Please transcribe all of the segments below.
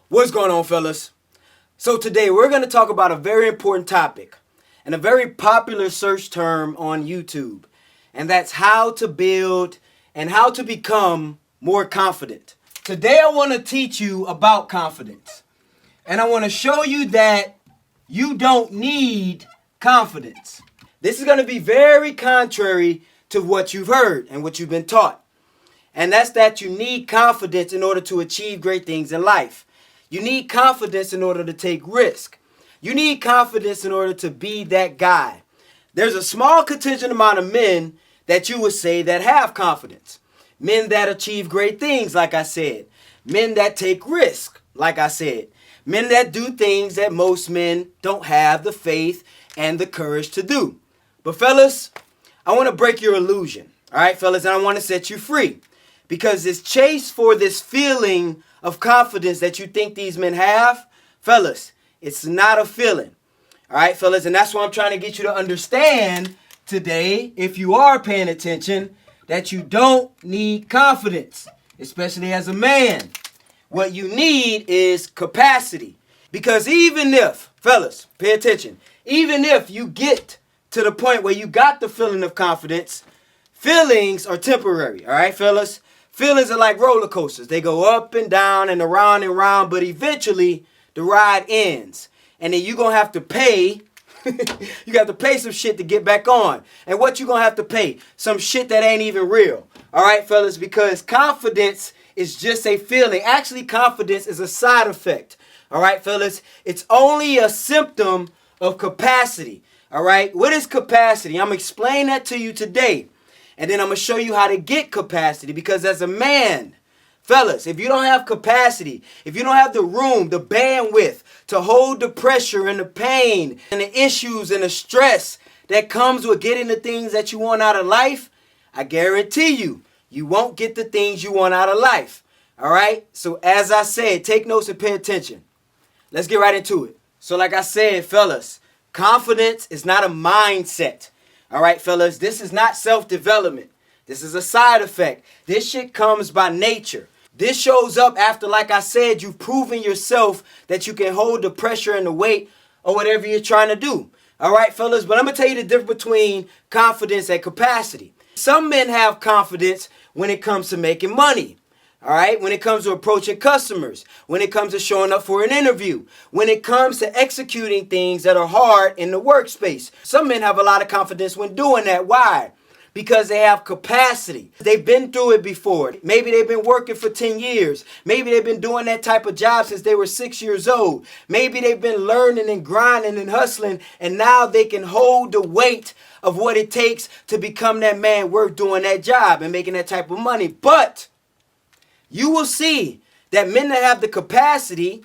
What's going on, fellas? So today we're going to talk about a very important topic and a very popular search term on YouTube, and that's how to build and how to become more confident. Today I want to teach you about confidence, and I want to show you that you don't need confidence. This is going to be very contrary to what you've heard and what you've been taught, and that's that you need confidence in order to achieve great things in life. You need confidence in order to take risk. You need confidence in order to be that guy. There's a small contingent amount of men that you would say that have confidence. Men that achieve great things, like I said. Men that take risk, like I said. Men that do things that most men don't have the faith and the courage to do. But fellas, I want to break your illusion. All right, fellas, and I want to set you free. Because this chase for this feeling of confidence that you think these men have, fellas, it's not a feeling. All right, fellas, and that's why I'm trying to get you to understand today, if you are paying attention, that you don't need confidence, especially as a man. What you need is capacity. Because even if, fellas, pay attention, even if you get to the point where you got the feeling of confidence, feelings are temporary, all right, fellas? Feelings are like roller coasters. They go up and down and around, but eventually the ride ends. And then you're going to have to pay. You got to pay some shit to get back on. And what you going to have to pay? Some shit that ain't even real. All right, fellas, because confidence is just a feeling. Actually, confidence is a side effect. All right, fellas, it's only a symptom of capacity. All right, what is capacity? I'm going to explain that to you today. And then I'm going to show you how to get capacity, because as a man, fellas, if you don't have capacity, if you don't have the room, the bandwidth to hold the pressure and the pain and the issues and the stress that comes with getting the things that you want out of life, I guarantee you, you won't get the things you want out of life. All right? So as I said, take notes and pay attention. Let's get right into it. So like I said, fellas, confidence is not a mindset. All right, fellas, this is not self-development. This is a side effect. This shit comes by nature. This shows up after, like I said, you've proven yourself that you can hold the pressure and the weight or whatever you're trying to do. All right, fellas, but I'm going to tell you the difference between confidence and capacity. Some men have confidence when it comes to making money. All right, when it comes to approaching customers, when it comes to showing up for an interview, when it comes to executing things that are hard in the workspace. Some men have a lot of confidence when doing that. Why? Because they have capacity. They've been through it before. Maybe they've been working for 10 years. Maybe they've been doing that type of job since they were 6 years old. Maybe they've been learning and grinding and hustling, and now they can hold the weight of what it takes to become that man worth doing that job and making that type of money. But you will see that men that have the capacity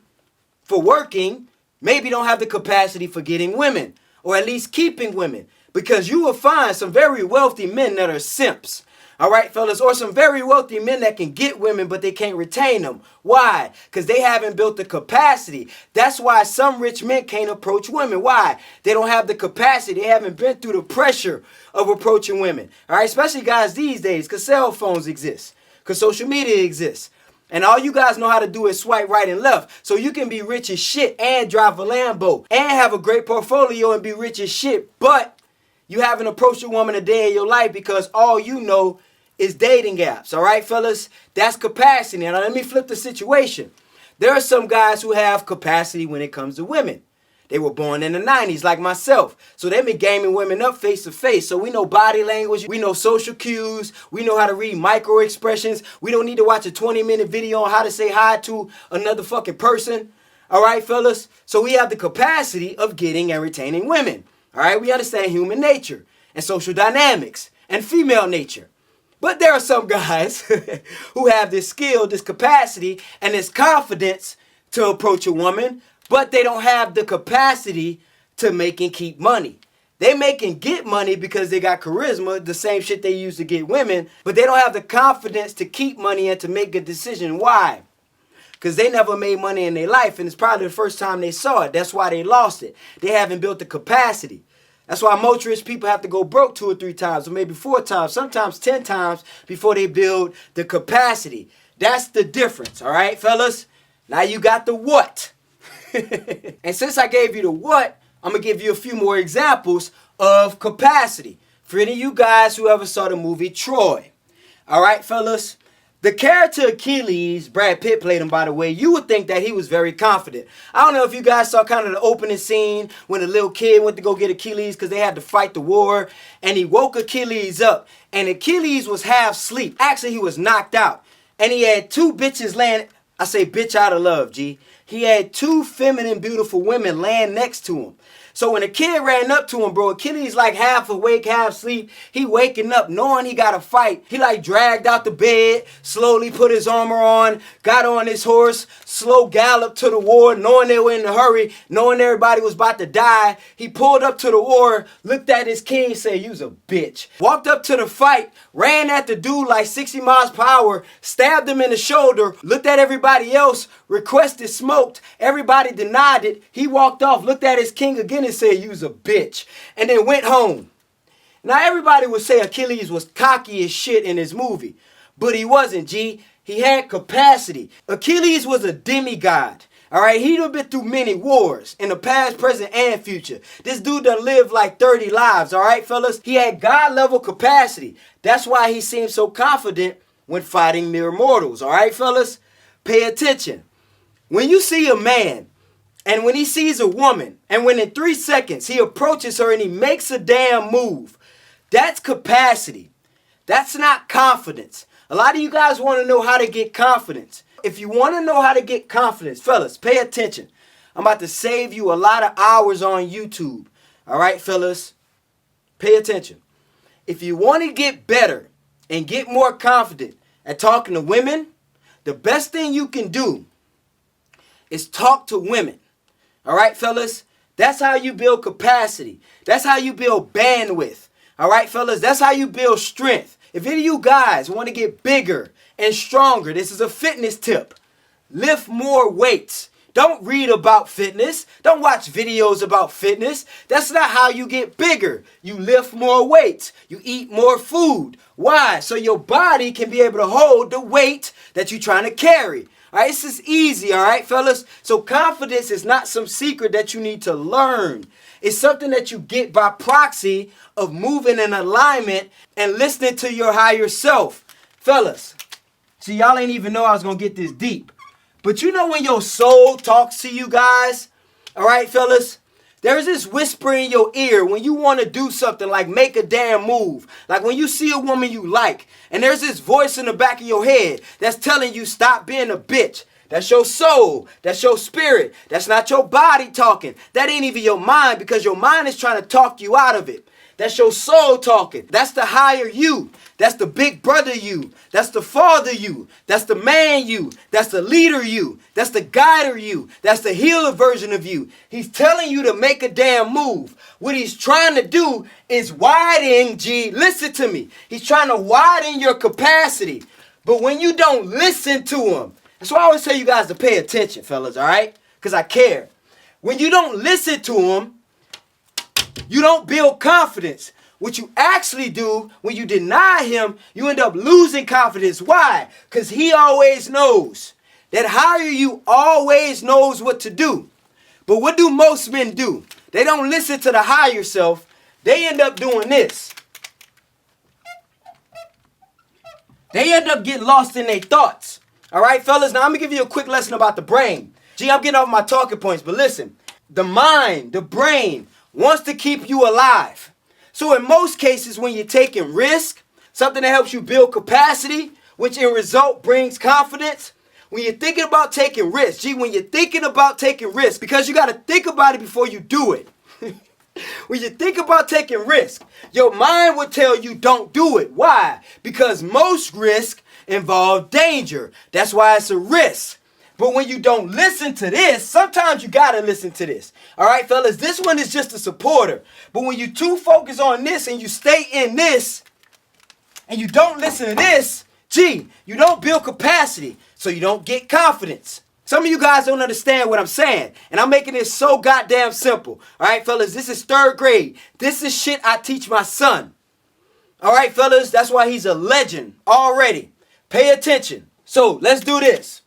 for working maybe don't have the capacity for getting women, or at least keeping women, because you will find some very wealthy men that are simps. All right, fellas, or some very wealthy men that can get women, but they can't retain them. Why? Because they haven't built the capacity. That's why some rich men can't approach women. Why? They don't have the capacity. They haven't been through the pressure of approaching women. All right, especially guys these days, because cell phones exist. Because social media exists. And all you guys know how to do is swipe right and left. So you can be rich as shit and drive a Lambo and have a great portfolio and be rich as shit. But you haven't approached a woman a day in your life because all you know is dating apps. All right, fellas? That's capacity. Now let me flip the situation. There are some guys who have capacity when it comes to women. They were born in the 90s like myself. So they've been gaming women up face to face. So we know body language. We know social cues. We know how to read micro expressions. We don't need to watch a 20-minute video on how to say hi to another fucking person. All right, fellas? So we have the capacity of getting and retaining women. All right? We understand human nature and social dynamics and female nature. But there are some guys who have this skill, this capacity, and this confidence to approach a woman, but they don't have the capacity to make and keep money. They make and get money because they got charisma, the same shit they use to get women, but they don't have the confidence to keep money and to make a decision. Why? Because they never made money in their life, and it's probably the first time they saw it. That's why they lost it. They haven't built the capacity. That's why most rich people have to go broke 2 or 3 times, or maybe 4 times, sometimes 10 times before they build the capacity. That's the difference, all right, fellas? Now you got the what. And since I gave you the what, I'm going to give you a few more examples of capacity. For any of you guys who ever saw the movie Troy. All right, fellas. The character Achilles, Brad Pitt played him, by the way, you would think that he was very confident. I don't know if you guys saw kind of the opening scene when the little kid went to go get Achilles because they had to fight the war. And he woke Achilles up. And Achilles was half asleep. Actually, he was knocked out. And he had two bitches laying, I say bitch out of love, G. He had two feminine, beautiful women laying next to him. So when the kid ran up to him, bro, Achilles like half awake, half asleep. He waking up knowing he got to fight. He like dragged out the bed, slowly put his armor on, got on his horse, slow gallop to the war, knowing they were in a hurry, knowing everybody was about to die. He pulled up to the war, looked at his king, said, "You's a bitch." Walked up to the fight, ran at the dude like 60 miles per hour, stabbed him in the shoulder, looked at everybody else, requested smoked. Everybody denied it. He walked off, looked at his king again and said, "You's a bitch," and then went home. Now everybody would say Achilles was cocky as shit in his movie, but he wasn't, G. He had capacity. Achilles was a demigod. All right, he'd have been through many wars in the past, present, and future. This dude done lived like 30 lives, all right, fellas? He had God-level capacity. That's why he seemed so confident when fighting mere mortals, all right, fellas? Pay attention. When you see a man, and when he sees a woman, and when in 3 seconds he approaches her and he makes a damn move, that's capacity. That's not confidence. A lot of you guys want to know how to get confidence. If you want to know how to get confidence, fellas, pay attention. I'm about to save you a lot of hours on YouTube. All right, fellas, pay attention. If you want to get better and get more confident at talking to women, the best thing you can do is talk to women. All right, fellas? That's how you build capacity. That's how you build bandwidth. All right, fellas? That's how you build strength. If any of you guys want to get bigger and stronger, this is a fitness tip. Lift more weights. Don't read about fitness. Don't watch videos about fitness. That's not how you get bigger. You lift more weights. You eat more food. Why? So your body can be able to hold the weight that you're trying to carry. All right, this is easy, all right, fellas? So confidence is not some secret that you need to learn. It's something that you get by proxy of moving in alignment and listening to your higher self. Fellas, see, y'all ain't even know I was going to get this deep. But you know when your soul talks to you guys, all right, fellas? There's this whisper in your ear when you want to do something like make a damn move. Like when you see a woman you like, and there's this voice in the back of your head that's telling you stop being a bitch. That's your soul. That's your spirit. That's not your body talking. That ain't even your mind because your mind is trying to talk you out of it. That's your soul talking. That's the higher you. That's the big brother you. That's the father you. That's the man you. That's the leader you. That's the guider you. That's the healer version of you. He's telling you to make a damn move. What he's trying to do is widen, G. Listen to me. He's trying to widen your capacity. But when you don't listen to him, that's why I always tell you guys to pay attention, fellas, all right? Because I care. When you don't listen to him, you don't build confidence. What you actually do when you deny him, you end up losing confidence. Why? Because he always knows. That higher you always knows what to do. But what do most men do? They don't listen to the higher self. They end up doing this. They end up getting lost in their thoughts. All right, fellas? Now, I'm going to give you a quick lesson about the brain. Gee, I'm getting off my talking points, but listen. The mind, the brain, wants to keep you alive. So in most cases, when you're taking risk, something that helps you build capacity, which in result brings confidence, when you're thinking about taking risks, when you're thinking about taking risks, because you got to think about it before you do it. When you think about taking risk, your mind will tell you don't do it. Why? Because most risk involve danger. That's why it's a risk. But when you don't listen to this, sometimes you got to listen to this. All right, fellas, this one is just a supporter. But when you too focus on this and you stay in this and you don't listen to this, you don't build capacity, so you don't get confidence. Some of you guys don't understand what I'm saying, and I'm making this so goddamn simple. All right, fellas, this is 3rd grade. This is shit I teach my son. All right, fellas, that's why he's a legend already. Pay attention. So let's do this.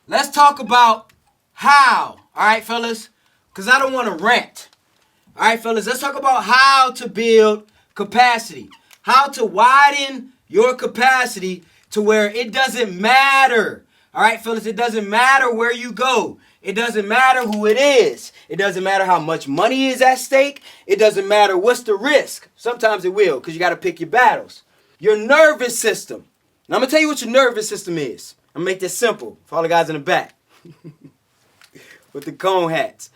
Let's talk about how. All right, fellas? Because I don't want to rant. All right, fellas, let's talk about how to build capacity. How to widen your capacity to where it doesn't matter. All right, fellas, it doesn't matter where you go. It doesn't matter who it is. It doesn't matter how much money is at stake. It doesn't matter what's the risk. Sometimes it will, because you got to pick your battles. Your nervous system. Now, I'm going to tell you what your nervous system is. I'm going to make this simple for all the guys in the back with the cone hats.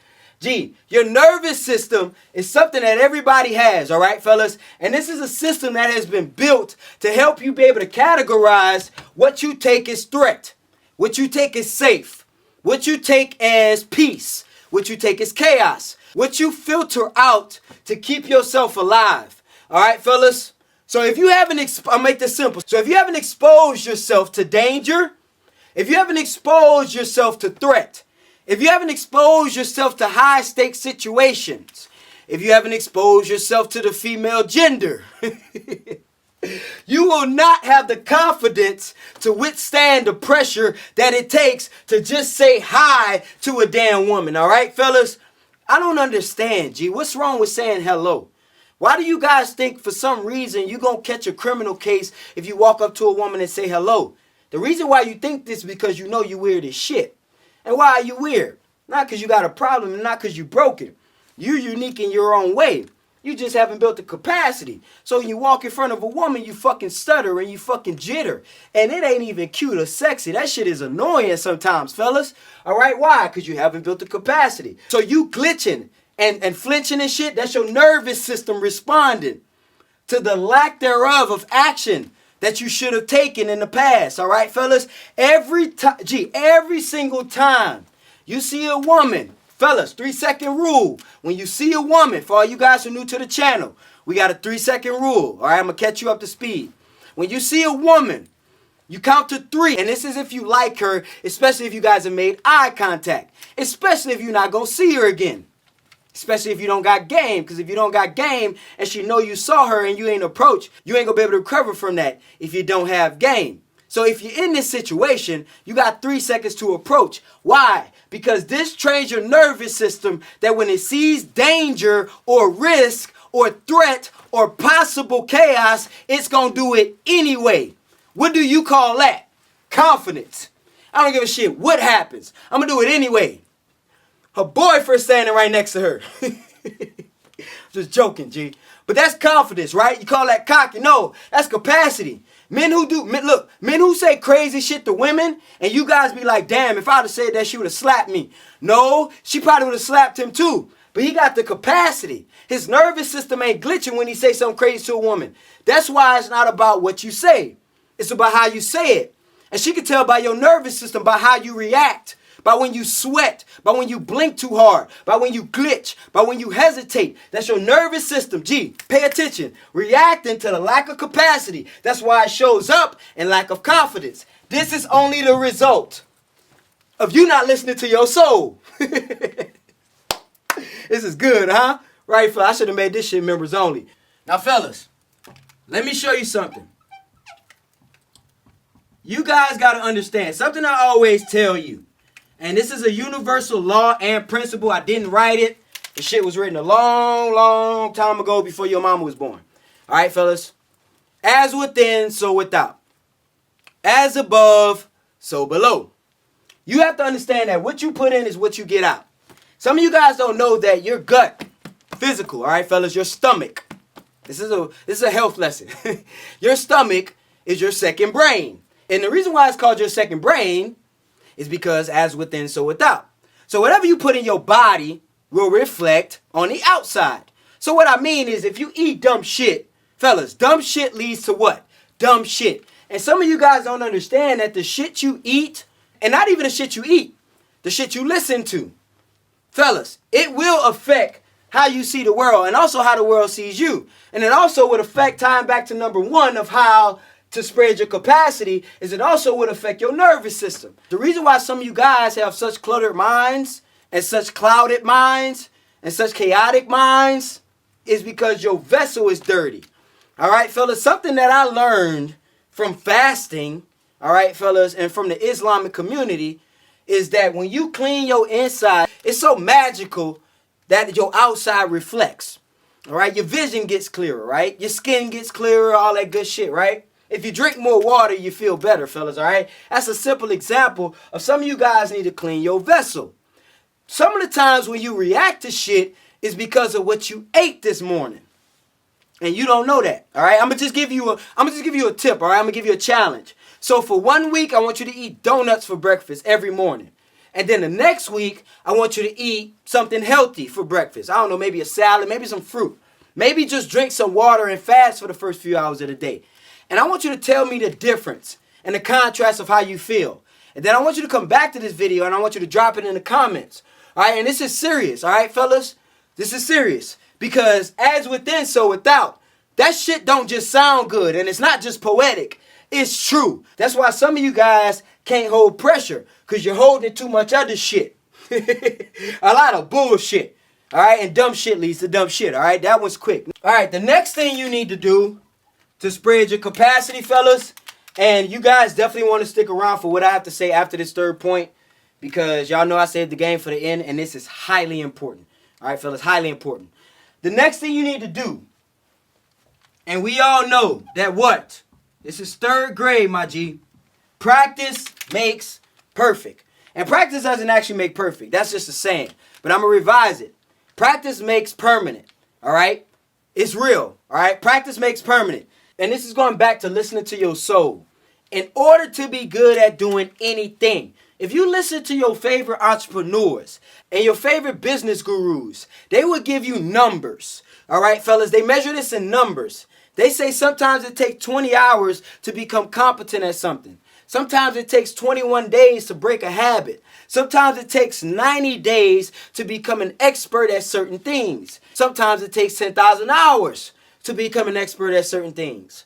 Your nervous system is something that everybody has, all right, fellas? And this is a system that has been built to help you be able to categorize what you take as threat, what you take as safe, what you take as peace, what you take as chaos, what you filter out to keep yourself alive, all right, fellas? So if you haven't, I'll make this simple. So if you haven't exposed yourself to danger, if you haven't exposed yourself to threat, if you haven't exposed yourself to high stakes situations, if you haven't exposed yourself to the female gender, you will not have the confidence to withstand the pressure that it takes to just say hi to a damn woman. All right, fellas? I don't understand, What's wrong with saying hello? Why do you guys think for some reason you're going to catch a criminal case if you walk up to a woman and say hello? The reason why you think this is because you know you weird as shit. And why are you weird? Not because you got a problem and not because you broken. You're unique in your own way. You just haven't built the capacity. So when you walk in front of a woman, you fucking stutter and you fucking jitter. And it ain't even cute or sexy. That shit is annoying sometimes, fellas. All right, why? Because you haven't built the capacity. So you glitching and flinching and shit, that's your nervous system responding to the lack thereof of action that you should have taken in the past. All right, fellas? Every single time you see a woman, fellas, 3-second rule. When you see a woman, for all you guys who are new to the channel, we got a 3-second rule. All right, I'm going to catch you up to speed. When you see a woman, you count to 3. And this is if you like her, especially if you guys have made eye contact. Especially if you're not going to see her again. Especially if you don't got game. Because if you don't got game and she know you saw her and you ain't approached, you ain't going to be able to recover from that if you don't have game. So if you're in this situation, you got 3 seconds to approach. Why? Because this trains your nervous system that when it sees danger or risk or threat or possible chaos, it's going to do it anyway. What do you call that? Confidence. I don't give a shit what happens. I'm going to do it anyway. Her boyfriend standing right next to her. Just joking, But that's confidence, right? You call that cocky. No, that's capacity. Men who say crazy shit to women, and you guys be like, damn, if I'd have said that, she would have slapped me. No, she probably would have slapped him too. But he got the capacity. His nervous system ain't glitching when he say something crazy to a woman. That's why it's not about what you say. It's about how you say it. And she can tell by your nervous system, by how you react. By when you sweat, by when you blink too hard, by when you glitch, by when you hesitate. That's your nervous system. Pay attention. Reacting to the lack of capacity. That's why it shows up in lack of confidence. This is only the result of you not listening to your soul. This is good, huh? Right, I should have made this shit members only. Now, fellas, let me show you something. You guys got to understand something I always tell you. And this is a universal law and principle. I didn't write it. The shit was written a long, long time ago before your mama was born. All right, fellas. As within, so without. As above, so below. You have to understand that what you put in is what you get out. Some of you guys don't know that your gut, physical, all right, fellas, your stomach. This is a health lesson. Your stomach is your second brain. And the reason why it's called your second brain is because as within, so without. So whatever you put in your body will reflect on the outside. So what I mean is if you eat dumb shit, fellas, dumb shit leads to what? Dumb shit. And some of you guys don't understand that the shit you eat, and not even the shit you eat, the shit you listen to, fellas, it will affect how you see the world and also how the world sees you. And it also would affect, tying back to number 1 of how to spread your capacity, is it also would affect your nervous system. The reason why some of you guys have such cluttered minds and such clouded minds and such chaotic minds is because your vessel is dirty. All right, fellas, something that I learned from fasting, all right, fellas, and from the Islamic community is that when you clean your inside, it's so magical that your outside reflects. All right, your vision gets clearer, right? Your skin gets clearer, all that good shit, right? If you drink more water, you feel better, fellas, all right? That's a simple example of some of you guys need to clean your vessel. Some of the times when you react to shit is because of what you ate this morning. And you don't know that, all right? I'm gonna just give you a tip, all right? I'm gonna give you a challenge. So for 1 week, I want you to eat donuts for breakfast every morning. And then the next week, I want you to eat something healthy for breakfast. I don't know, maybe a salad, maybe some fruit. Maybe just drink some water and fast for the first few hours of the day. And I want you to tell me the difference and the contrast of how you feel. And then I want you to come back to this video and I want you to drop it in the comments. All right, and this is serious, all right, fellas? This is serious. Because as within, so without. That shit don't just sound good, and it's not just poetic. It's true. That's why some of you guys can't hold pressure, because you're holding too much other shit. A lot of bullshit. All right, and dumb shit leads to dumb shit, all right? That one's quick. All right, the next thing you need to do to spread your capacity, fellas, and you guys definitely want to stick around for what I have to say after this third point, because y'all know I saved the game for the end, and this is highly important. All right, fellas, highly important. The next thing you need to do, and we all know that what? This is third grade, my G. Practice makes perfect. And practice doesn't actually make perfect. That's just a saying. But I'm going to revise it. Practice makes permanent. All right? It's real. All right? Practice makes permanent. And this is going back to listening to your soul. In order to be good at doing anything, if you listen to your favorite entrepreneurs and your favorite business gurus, they will give you numbers. All right, fellas? They measure this in numbers. They say sometimes it takes 20 hours to become competent at something. Sometimes it takes 21 days to break a habit. Sometimes it takes 90 days to become an expert at certain things. Sometimes it takes 10,000 hours to become an expert at certain things.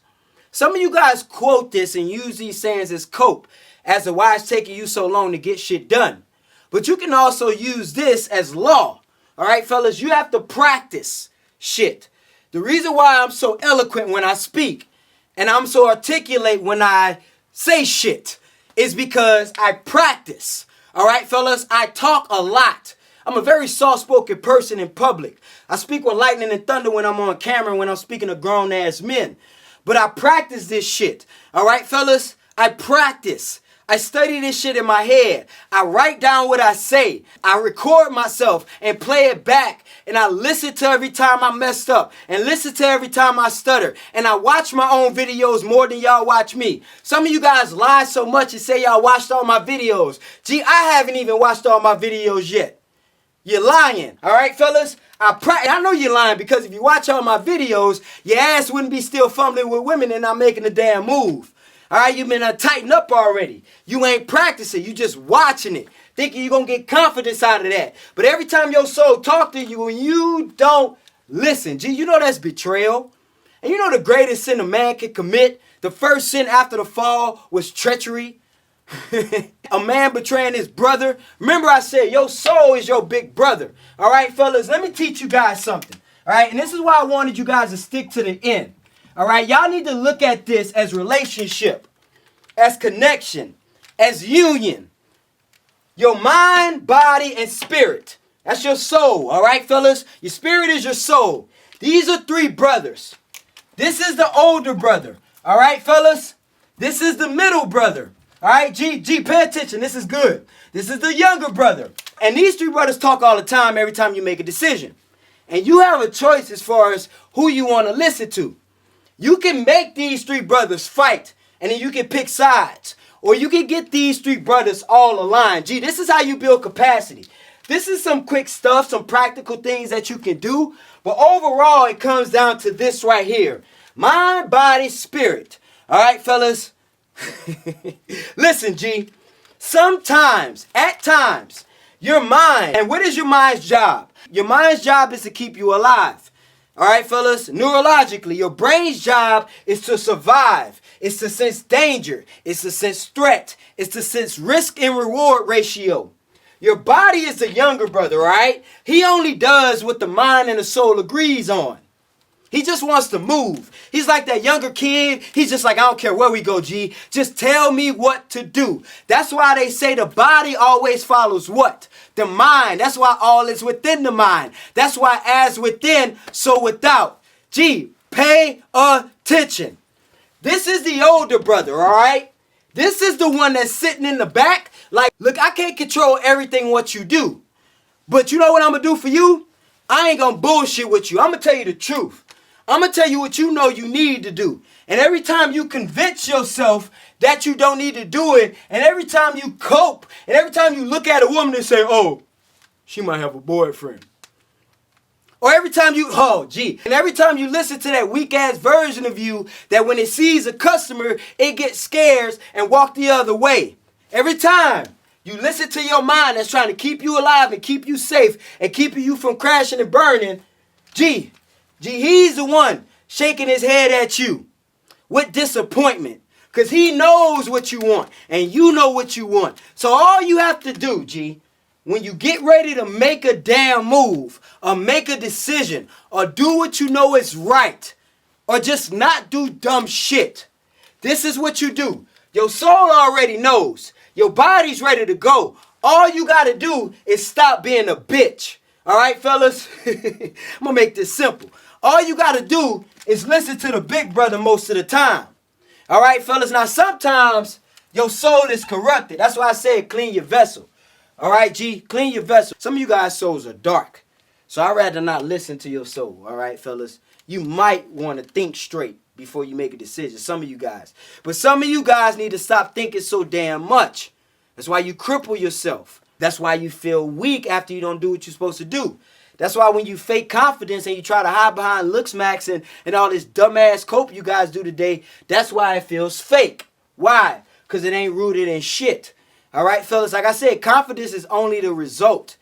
Some of you guys quote this and use these sayings as cope, as to why it's taking you so long to get shit done. But you can also use this as law. All right, fellas, you have to practice shit. The reason why I'm so eloquent when I speak and I'm so articulate when I say shit is because I practice. All right, fellas, I talk a lot. I'm a very soft-spoken person in public. I speak with lightning and thunder when I'm on camera, when I'm speaking to grown-ass men. But I practice this shit. All right, fellas, I practice. I study this shit in my head. I write down what I say. I record myself and play it back. And I listen to every time I messed up. And listen to every time I stutter. And I watch my own videos more than y'all watch me. Some of you guys lie so much and say y'all watched all my videos. Gee, I haven't even watched all my videos yet. You're lying. All right, fellas? I know you're lying, because if you watch all my videos, your ass wouldn't be still fumbling with women and not making a damn move. All right, you've been tightened up already. You ain't practicing. You just watching it, thinking you're going to get confidence out of that. But every time your soul talk to you and you don't listen, gee, you know that's betrayal. And you know the greatest sin a man can commit, the first sin after the fall, was treachery. A man betraying his brother. Remember I said your soul is your big brother. All right, fellas, let me teach you guys something. All right, and this is why I wanted you guys to stick to the end. All right, y'all need to look at this as relationship, as connection, as union. Your mind, body, and spirit. That's your soul, all right, fellas? Your spirit is your soul. These are three brothers. This is the older brother, all right, fellas? This is the middle brother, all right? G, pay attention. This is good. This is the younger brother. And these three brothers talk all the time every time you make a decision. And you have a choice as far as who you want to listen to. You can make these three brothers fight, and then you can pick sides. Or you can get these three brothers all aligned. Gee, this is how you build capacity. This is some quick stuff, some practical things that you can do. But overall, it comes down to this right here. Mind, body, spirit. All right, fellas? Listen, G. Sometimes, at times, your mind, and what is your mind's job? Your mind's job is to keep you alive. All right, fellas, neurologically, your brain's job is to survive. It's to sense danger. It's to sense threat. It's to sense risk and reward ratio. Your body is the younger brother, all right? He only does what the mind and the soul agrees on. He just wants to move. He's like that younger kid. He's just like, I don't care where we go, G. Just tell me what to do. That's why they say the body always follows what? The mind. That's why all is within the mind. That's why as within, so without. G, pay attention. This is the older brother, all right? This is the one that's sitting in the back. Like, look, I can't control everything what you do. But you know what I'm going to do for you? I ain't going to bullshit with you. I'm going to tell you the truth. I'm going to tell you what you know you need to do. And every time you convince yourself that you don't need to do it, and every time you cope, and every time you look at a woman and say, oh, she might have a boyfriend. Or every time you, and every time you listen to that weak-ass version of you that when it sees a customer, it gets scared and walk the other way. Every time you listen to your mind that's trying to keep you alive and keep you safe and keeping you from crashing and burning, he's the one shaking his head at you with disappointment because he knows what you want and you know what you want. So all you have to do, when you get ready to make a damn move or make a decision or do what you know is right or just not do dumb shit, this is what you do. Your soul already knows. Your body's ready to go. All you got to do is stop being a bitch. All right, fellas? I'm going to make this simple. All you got to do is listen to the big brother most of the time. All right, fellas? Now, sometimes your soul is corrupted. That's why I said clean your vessel. All right, clean your vessel. Some of you guys' souls are dark. So I'd rather not listen to your soul. All right, fellas? You might want to think straight before you make a decision. Some of you guys. But some of you guys need to stop thinking so damn much. That's why you cripple yourself. That's why you feel weak after you don't do what you're supposed to do. That's why when you fake confidence and you try to hide behind looks max and all this dumbass cope you guys do today, that's why it feels fake. Why? Because it ain't rooted in shit. All right, fellas, like I said, confidence is only the result.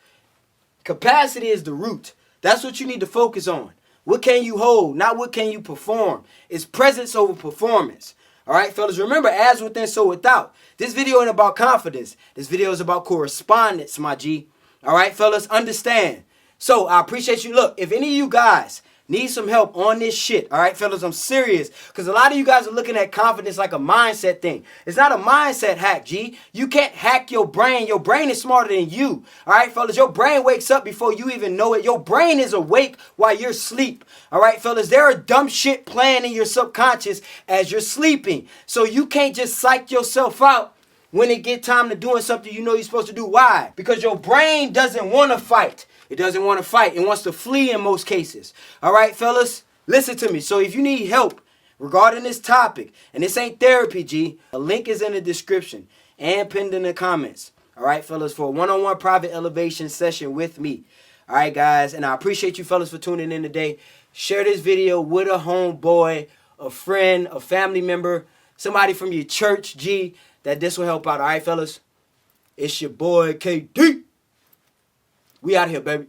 Capacity is the root. That's what you need to focus on. What can you hold, not what can you perform. It's presence over performance. All right, fellas, remember, as within, so without. This video ain't about confidence. This video is about correspondence, my G. All right, fellas, understand. So I appreciate you. Look, if any of you guys need some help on this shit, all right, fellas, I'm serious. Because a lot of you guys are looking at confidence like a mindset thing. It's not a mindset hack, G. You can't hack your brain. Your brain is smarter than you. All right, fellas, your brain wakes up before you even know it. Your brain is awake while you're asleep. All right, fellas, there are dumb shit playing in your subconscious as you're sleeping. So you can't just psych yourself out when it get time to doing something you know you're supposed to do. Why? Because your brain doesn't want to fight. It doesn't want to fight. It wants to flee in most cases. All right, fellas, listen to me. So if you need help regarding this topic, and this ain't therapy, G, a link is in the description and pinned in the comments. All right, fellas, for a one-on-one private elevation session with me. All right, guys, and I appreciate you fellas for tuning in today. Share this video with a homeboy, a friend, a family member, somebody from your church, G, that this will help out. All right, fellas, it's your boy, KD. We out here, baby.